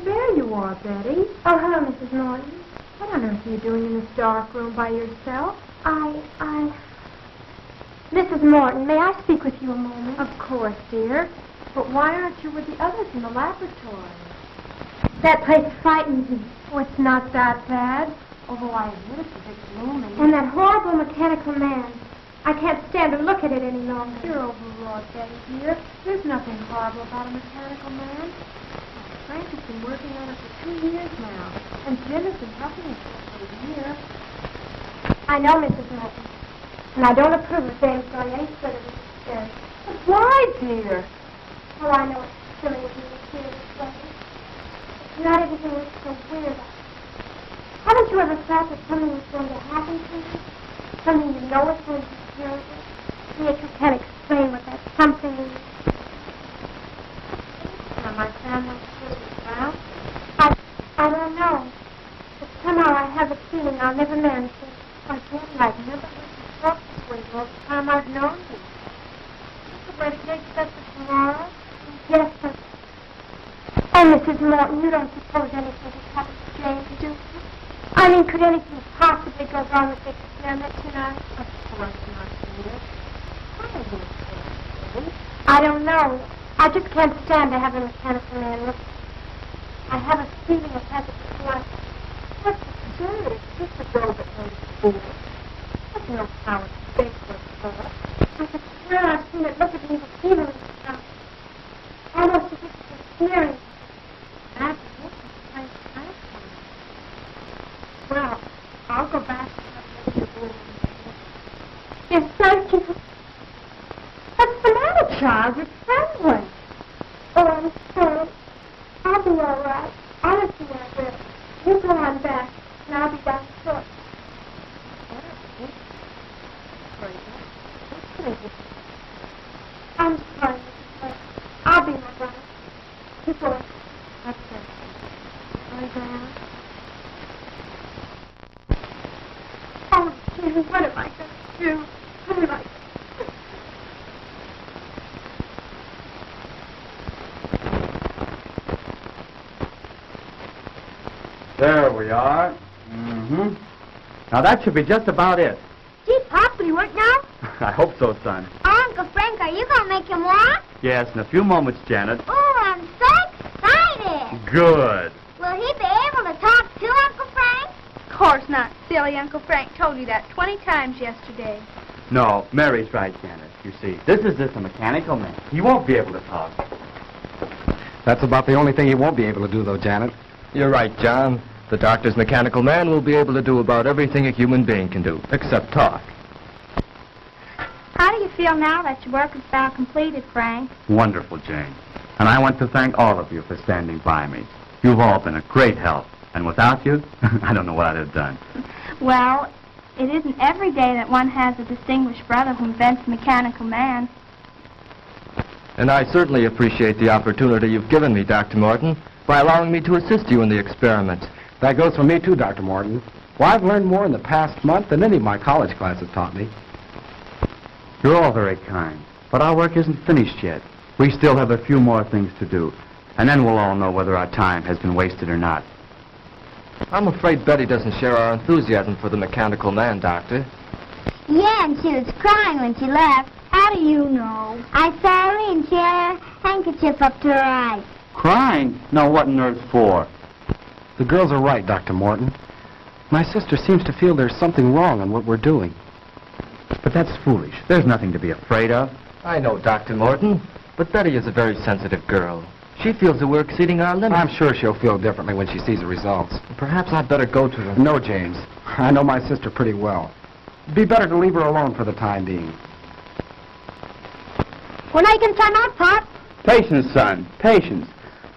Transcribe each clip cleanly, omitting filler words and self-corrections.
there you are, Betty. Oh, hello, Mrs. Morton. What on earth are you doing in this dark room by yourself? Mrs. Morton, may I speak with you a moment? Of course, dear. But why aren't you with the others in the laboratory? That place frightens me. Oh, it's not that bad. Although I admit it's a bit gloomy. And that horrible mechanical man. I can't stand to look at it any longer. You're overwrought, Betty, dear. There's nothing horrible about a mechanical man. Frank has been working on it for 2 years now. And Jim has been helping us for a year. I know, Mrs. Morton. And I don't approve of James going any further with this experience. But why, dear? Oh, I know it's silly of you to feel this way. It's not everything that's so weird. Haven't you ever thought that something was going to happen to you? Something you know is going to be terrible? And yet you can't explain what that something is. Are my family still around? I don't know. But somehow I have a feeling I'll never manage it. Why, Betty, I've never heard you talk this way all the time I've known you. Is the wedding day set for tomorrow? Yes, but... Oh, Mrs. Morton, you don't suppose anything has happened to James, do you? I mean, could anything possibly go wrong with the experiment tonight? Of course not, dear. Why are you afraid, Betty? I don't know. I just can't stand to have a mechanical man look. I have a feeling it has a dislike. What's absurd? It's just a girl that knows school. There's no power to think for her. I could swear I've seen it look at me with feeling and stuff. Almost as if it was sneering. That's it. Well, I'll go back to the room. Yes, thank you. What's the matter, child? You're trembling. Oh, I'm sorry. I'll be all right. Honestly, I will. You go on back, and I'll be down short. I'm sorry, Mrs. Blair. I'll be my brother. You go on. That's it. Sorry, Diana. Oh, Jim, what am I going to do? What am I going to do? There we are. Now that should be just about it. Gee, Pop, will he work now? I hope so, son. Oh, Uncle Frank, are you going to make him walk? Yes, in a few moments, Janet. Oh, I'm so excited. Good. Will he be able to talk too, Uncle Frank? Of course not, silly. Uncle Frank told you that 20 times yesterday. No, Mary's right, Janet. You see, this is just a mechanical man. He won't be able to talk. That's about the only thing he won't be able to do, though, Janet. You're right, John. The doctor's mechanical man will be able to do about everything a human being can do, except talk. How do you feel now that your work is about completed, Frank? Wonderful, Jane. And I want to thank all of you for standing by me. You've all been a great help. And without you, I don't know what I'd have done. Well, it isn't every day that one has a distinguished brother who invents a mechanical man. And I certainly appreciate the opportunity you've given me, Dr. Morton, by allowing me to assist you in the experiment. That goes for me, too, Dr. Morton. Well, I've learned more in the past month than any of my college classes taught me. You're all very kind, but our work isn't finished yet. We still have a few more things to do, and then we'll all know whether our time has been wasted or not. I'm afraid Betty doesn't share our enthusiasm for the mechanical man, Doctor. Yeah, and she was crying when she left. How do you know? I saw her and she had her handkerchief up to her eyes. Crying? No, what on earth for? The girls are right, Dr. Morton. My sister seems to feel there's something wrong in what we're doing. But that's foolish. There's nothing to be afraid of. I know, Dr. Morton, but Betty is a very sensitive girl. She feels the work exceeding our limits. I'm sure she'll feel differently when she sees the results. Perhaps I'd better go to her. No, James. I know my sister pretty well. It'd be better to leave her alone for the time being. When are you going to time out, Pop? Patience, son. Patience.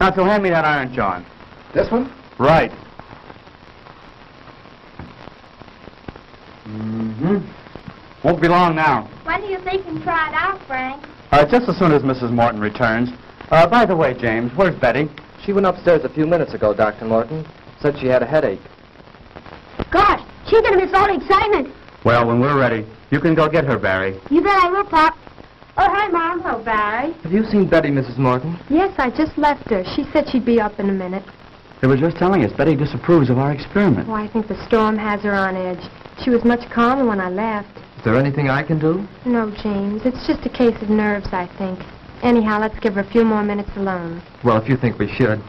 Now, so hand me that iron, John. This one? Right. Won't be long now. When do you think you can try it out, Frank? Just as soon as Mrs. Morton returns. By the way, James, where's Betty? She went upstairs a few minutes ago, Dr. Morton. Said she had a headache. Gosh, she's going to miss all the excitement. Well, when we're ready, you can go get her, Barry. You bet I will, Pop. Oh, hi, Mom. Hello, Barry. Have you seen Betty, Mrs. Morton? Yes, I just left her. She said she'd be up in a minute. They were just telling us Betty disapproves of our experiment. Oh, I think the storm has her on edge. She was much calmer when I left. Is there anything I can do? No, James. It's just a case of nerves, I think. Anyhow, let's give her a few more minutes alone. Well, if you think we should.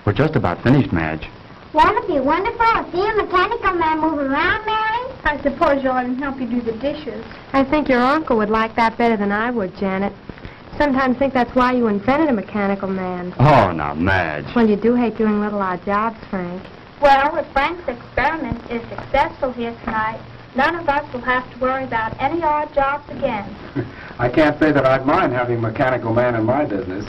We're just about finished, Madge. Won't it be wonderful to see a mechanical man move around, Mary? I suppose you'll let him help you do the dishes. I think your uncle would like that better than I would, Janet. Sometimes think that's why you invented a mechanical man. Oh, now, Madge. Well, you do hate doing little odd jobs, Frank. Well, if Frank's experiment is successful here tonight, none of us will have to worry about any odd jobs again. I can't say that I'd mind having a mechanical man in my business.